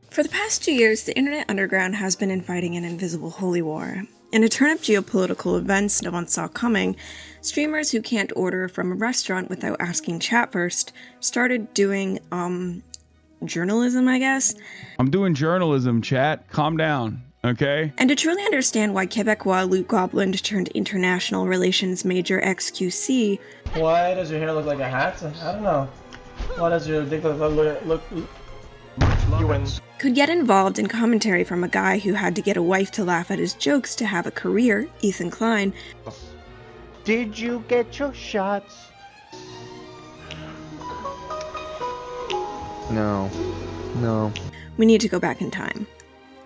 For the past 2 years, the Internet Underground has been fighting an invisible holy war. In a turn of geopolitical events no one saw coming, streamers who can't order from a restaurant without asking chat first started doing, journalism, I guess? I'm doing journalism, chat. Calm down, okay? And to truly understand why Quebecois Luke Gobland turned international relations major xQc... Why does your hair look like a hat? I don't know. Why does your dick look you win. Could get involved in commentary from a guy who had to get a wife to laugh at his jokes to have a career, Ethan Klein. Did you get your shots? No. We need to go back in time.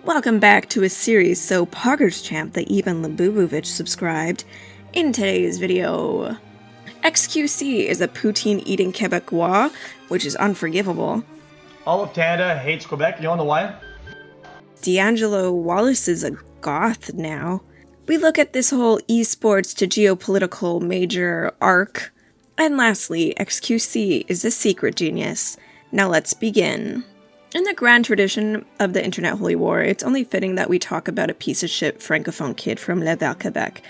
Welcome back to a series so poggers champ that even Labubovich subscribed. In today's video, xQc is a poutine-eating Quebecois, which is unforgivable. All of Canada hates Quebec, you know why? D'Angelo Wallace is a goth now. We look at this whole esports to geopolitical major arc. And lastly, xQc is a secret genius. Now let's begin. In the grand tradition of the Internet Holy War, it's only fitting that we talk about a piece of shit francophone kid from Laval, Quebec.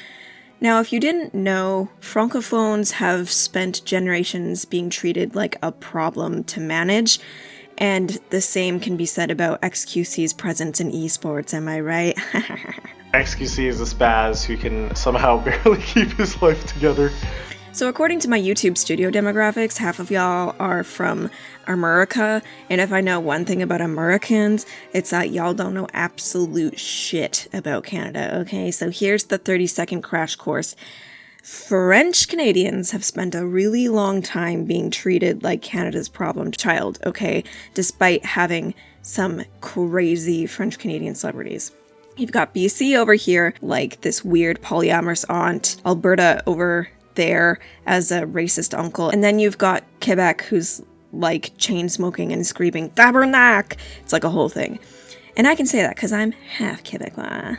Now, if you didn't know, francophones have spent generations being treated like a problem to manage, and the same can be said about xQc's presence in esports, am I right? xQc is a spaz who can somehow barely keep his life together. So according to my YouTube studio demographics, half of y'all are from America, and if I know one thing about Americans, it's that y'all don't know absolute shit about Canada, okay? So here's the 30-second crash course. French Canadians have spent a really long time being treated like Canada's problem child, okay? Despite having some crazy French Canadian celebrities. You've got BC over here, like this weird polyamorous aunt, Alberta over there as a racist uncle, and then you've got Quebec, who's like chain smoking and screaming tabernacle. It's like a whole thing, and I can say that because I'm half Quebecois.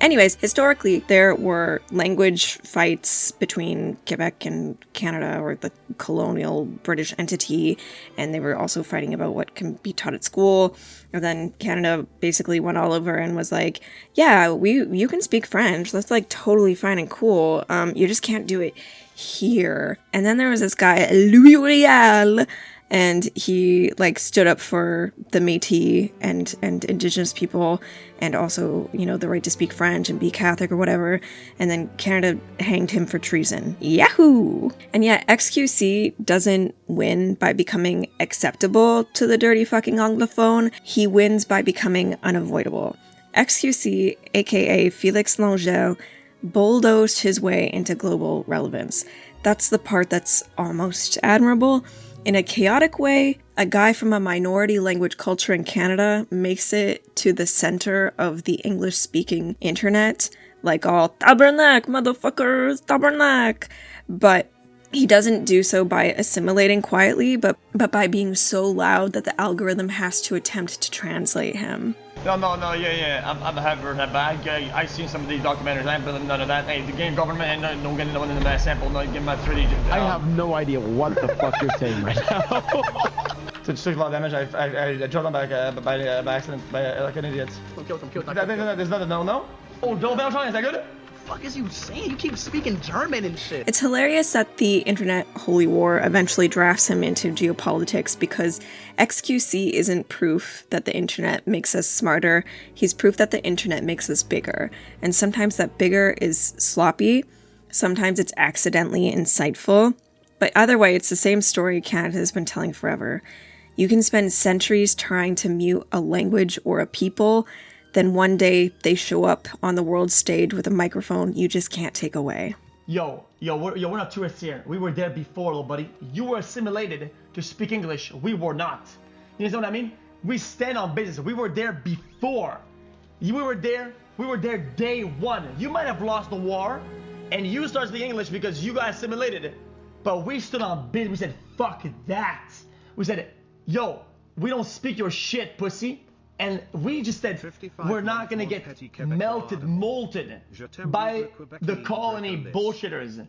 Anyways, historically, there were language fights between Quebec and Canada, or the colonial British entity, and they were also fighting about what can be taught at school. And then Canada basically went all over and was like, yeah, you can speak French. That's like totally fine and cool. You just can't do it here. And then there was this guy, Louis Riel, and he like stood up for the Métis and Indigenous people, and also, you know, the right to speak French and be Catholic or whatever. And then Canada hanged him for treason. Yahoo! And yet xQc doesn't win by becoming acceptable to the dirty fucking Anglophone. He wins by becoming unavoidable. xQc, aka Félix Lengyel, bulldozed his way into global relevance. That's the part that's almost admirable. In a chaotic way, a guy from a minority language culture in Canada makes it to the center of the English-speaking internet, like all tabernacle, motherfuckers, tabernacle. But he doesn't do so by assimilating quietly, but by being so loud that the algorithm has to attempt to translate him. No, yeah. I've heard that bad. I've seen some of these documentaries. I haven't been none of that. Hey, the game government and no getting the one in the sample. No, give my 3D. I have no idea what the fuck you're saying right now. So it took a lot of damage. I drove them back by accident, like an idiot. Kill him. There's nothing. No. Oh, Bill Beltran, is that good? What the fuck is you saying? You keep speaking German and shit. It's hilarious that the Internet Holy War eventually drafts him into Geo-Politics, because xQc isn't proof that the internet makes us smarter. He's proof that the internet makes us bigger. And sometimes that bigger is sloppy. Sometimes it's accidentally insightful. But either way, it's the same story Canada has been telling forever. You can spend centuries trying to mute a language or a people, then one day they show up on the world stage with a microphone you just can't take away. Yo, we're not tourists here. We were there before, little buddy. You were assimilated to speak English. We were not. You know what I mean? We stand on business. We were there before. We were there day one. You might have lost the war, and you started speaking English because you got assimilated. But we stood on business. We said, fuck that. We said, yo, we don't speak your shit, pussy. And we just said, we're not gonna get molted by the colony bullshitters.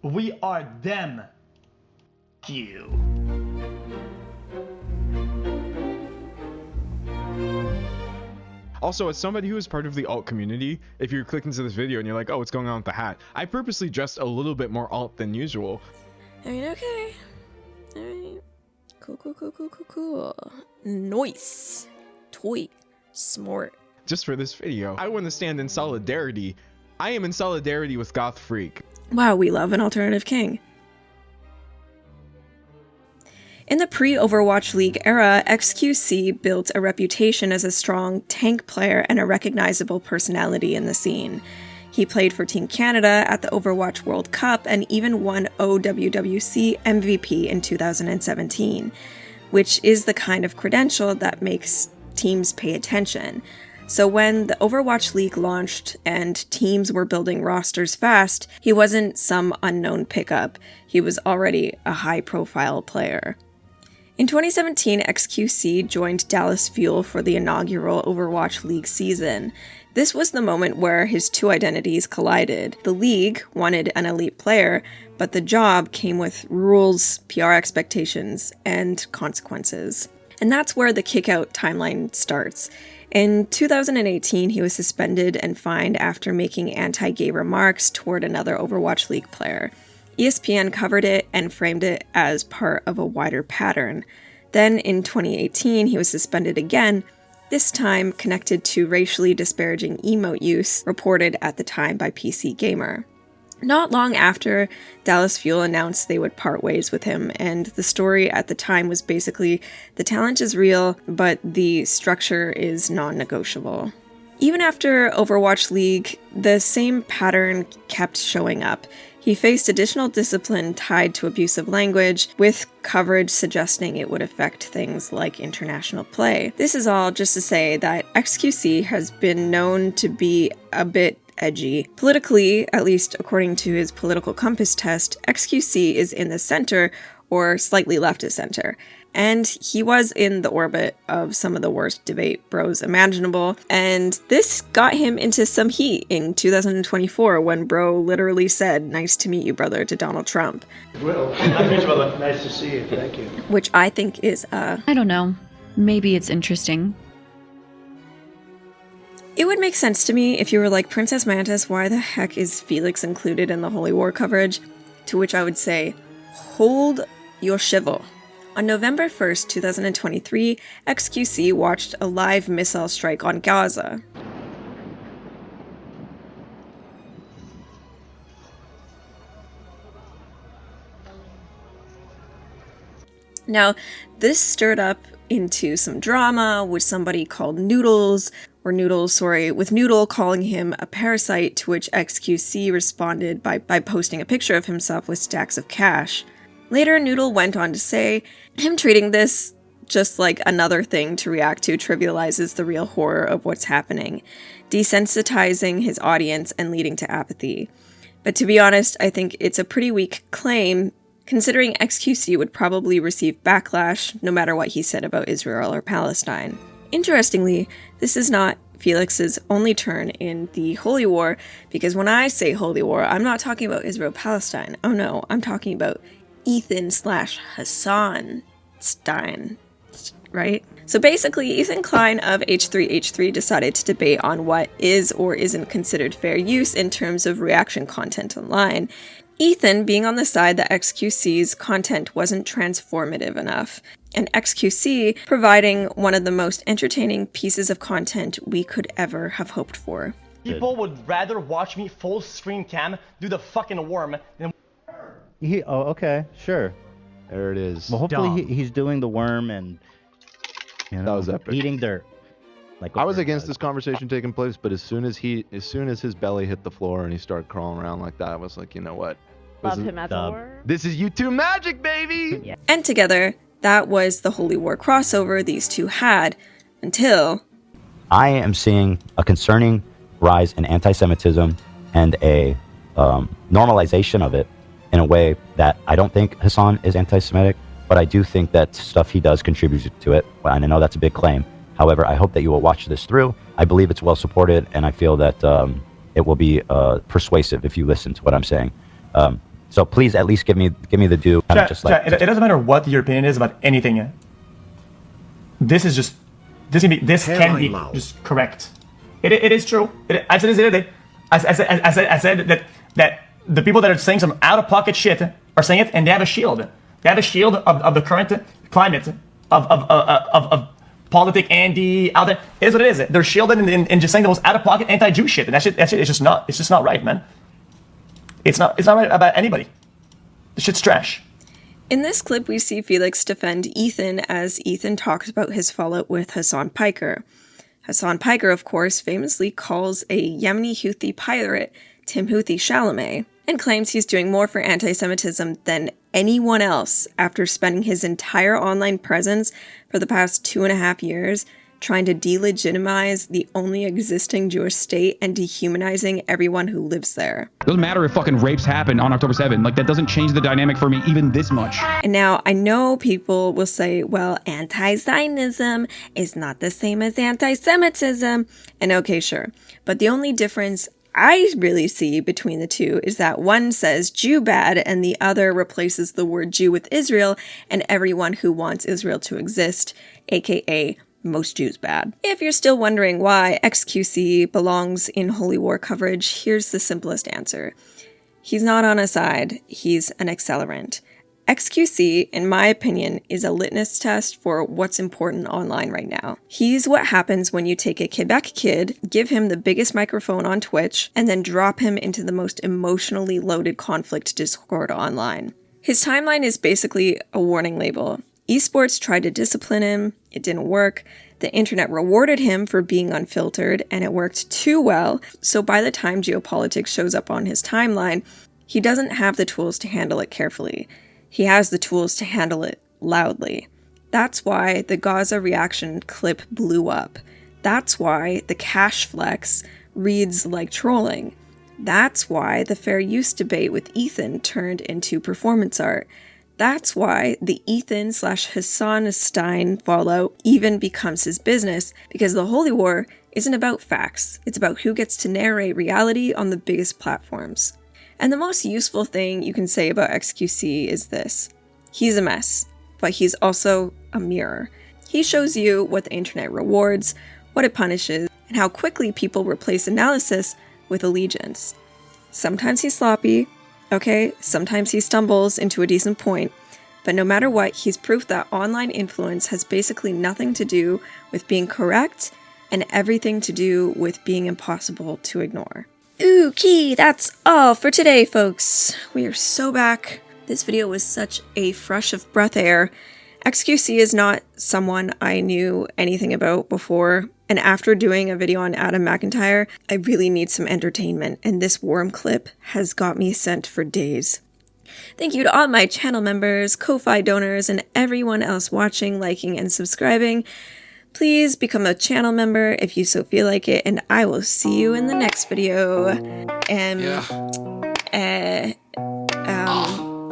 We are them. You. Also, as somebody who is part of the alt community, if you're clicking to this video and you're like, oh, what's going on with the hat? I purposely dressed a little bit more alt than usual. I mean, okay. Alright. Cool. Nice. Toy. Smart. Just for this video, I want to stand in solidarity. I am in solidarity with Goth Freak. Wow, we love an alternative king. In the pre-Overwatch League era, xQc built a reputation as a strong tank player and a recognizable personality in the scene. He played for Team Canada at the Overwatch World Cup and even won OWWC MVP in 2017, which is the kind of credential that makes teams pay attention. So when the Overwatch League launched and teams were building rosters fast, he wasn't some unknown pickup. He was already a high-profile player. In 2017, xQc joined Dallas Fuel for the inaugural Overwatch League season. This was the moment where his two identities collided. The league wanted an elite player, but the job came with rules, PR expectations, and consequences. And that's where the kick-out timeline starts. In 2018, he was suspended and fined after making anti-gay remarks toward another Overwatch League player. ESPN covered it and framed it as part of a wider pattern. Then in 2018, he was suspended again, this time connected to racially disparaging emote use reported at the time by PC Gamer. Not long after, Dallas Fuel announced they would part ways with him, and the story at the time was basically, the talent is real, but the structure is non-negotiable. Even after Overwatch League, the same pattern kept showing up. He faced additional discipline tied to abusive language, with coverage suggesting it would affect things like international play. This is all just to say that xQc has been known to be a bit edgy. Politically, at least according to his political compass test, xQc is in the center or slightly left of center. And he was in the orbit of some of the worst debate bros imaginable, and this got him into some heat in 2024 when bro literally said, "Nice to meet you, brother," to Donald Trump. Well, nice to see you. Thank you. Which I think is, I don't know. Maybe it's interesting. It would make sense to me if you were like, Princess Mantis, why the heck is Felix included in the Holy War coverage? To which I would say, hold your shivel. On November 1st, 2023, xQc watched a live missile strike on Gaza. Now, this stirred up into some drama with somebody called Noodles, with Noodle calling him a parasite, to which xQc responded by posting a picture of himself with stacks of cash. Later, Noodle went on to say, him treating this just like another thing to react to trivializes the real horror of what's happening, desensitizing his audience and leading to apathy. But to be honest, I think it's a pretty weak claim, considering xQc would probably receive backlash no matter what he said about Israel or Palestine. Interestingly, this is not Felix's only turn in the Holy War, because when I say Holy War, I'm not talking about Israel-Palestine. Oh no, I'm talking about Ethan/Hassan Stein, right? So basically, Ethan Klein of H3H3 decided to debate on what is or isn't considered fair use in terms of reaction content online. Ethan being on the side that xQc's content wasn't transformative enough, and xQc providing one of the most entertaining pieces of content we could ever have hoped for. People would rather watch me full screen cam do the fucking worm than Oh, okay, sure. There it is. Well, hopefully he's doing the worm and that was epic. Eating dirt. Like I was against this conversation taking place, but as soon as his belly hit the floor and he started crawling around like that, I was like, you know what? Love him as a worm. This is YouTube magic, baby. Yeah. And together, that was the Holy War crossover these two had until I am seeing a concerning rise in anti-Semitism and a normalization of it in a way that I don't think Hassan is anti-Semitic, but I do think that stuff he does contributes to it, and I know that's a big claim. However, I hope that you will watch this through. I believe it's well supported, and I feel that it will be persuasive if you listen to what I'm saying. So please at least give me the due. It doesn't matter what your opinion is about anything. This can be just correct. It is true. I said this the other day. I said that the people that are saying some out of pocket shit are saying it, and they have a shield. They have a shield of the current climate of politic Andy out there. It is what it is. They're shielded in just saying the most out of pocket anti-Jew shit, and that shit is just not. It's just not right, man. It's not right about anybody. This shit's trash. In this clip, we see Felix defend Ethan as Ethan talks about his fallout with Hassan Piker. Hassan Piker, of course, famously calls a Yemeni Houthi pirate Timothy Chalamet and claims he's doing more for anti-Semitism than anyone else after spending his entire online presence for the past 2.5 years trying to delegitimize the only existing Jewish state and dehumanizing everyone who lives there. It doesn't matter if fucking rapes happen on October 7th. Like, that doesn't change the dynamic for me even this much. And now, I know people will say, well, anti-Zionism is not the same as anti-Semitism. And okay, sure. But the only difference I really see between the two is that one says Jew bad and the other replaces the word Jew with Israel and everyone who wants Israel to exist, aka most Jews bad. If you're still wondering why xQc belongs in Holy War coverage, here's the simplest answer. He's not on a side, he's an accelerant. xQc, in my opinion, is a litmus test for what's important online right now. He's what happens when you take a Quebec kid, give him the biggest microphone on Twitch, and then drop him into the most emotionally loaded conflict discord online. His timeline is basically a warning label. Esports tried to discipline him, it didn't work. The internet rewarded him for being unfiltered, and it worked too well, so by the time Geopolitics shows up on his timeline, he doesn't have the tools to handle it carefully. He has the tools to handle it loudly. That's why the Gaza reaction clip blew up. That's why the cash flex reads like trolling. That's why the fair use debate with Ethan turned into performance art. That's why the Ethan/Hassan-Stein fallout even becomes his business, because the Holy War isn't about facts. It's about who gets to narrate reality on the biggest platforms. And the most useful thing you can say about xQc is this. He's a mess, but he's also a mirror. He shows you what the internet rewards, what it punishes, and how quickly people replace analysis with allegiance. Sometimes he's sloppy, okay, sometimes he stumbles into a decent point, but no matter what, he's proof that online influence has basically nothing to do with being correct and everything to do with being impossible to ignore. Okay, that's all for today, folks. We are so back. This video was such a fresh of breath air. xQc is not someone I knew anything about before, and after doing a video on Adam McIntyre, I really need some entertainment, and this worm clip has got me sent for days. Thank you to all my channel members, Ko-Fi donors, and everyone else watching, liking, and subscribing. Please become a channel member if you so feel like it, and I will see you in the next video.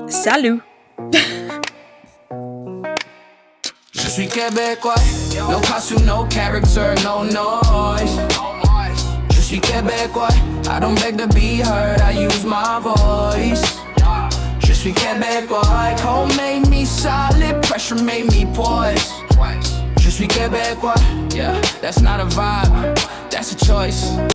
Salut! Je suis québécois, no costume, no character, no noise. Je suis québécois, I don't beg to be heard, I use my voice. Je suis québécois, cold made me solid, pressure made me poise. Je suis québécois, yeah, that's not a vibe, that's a choice.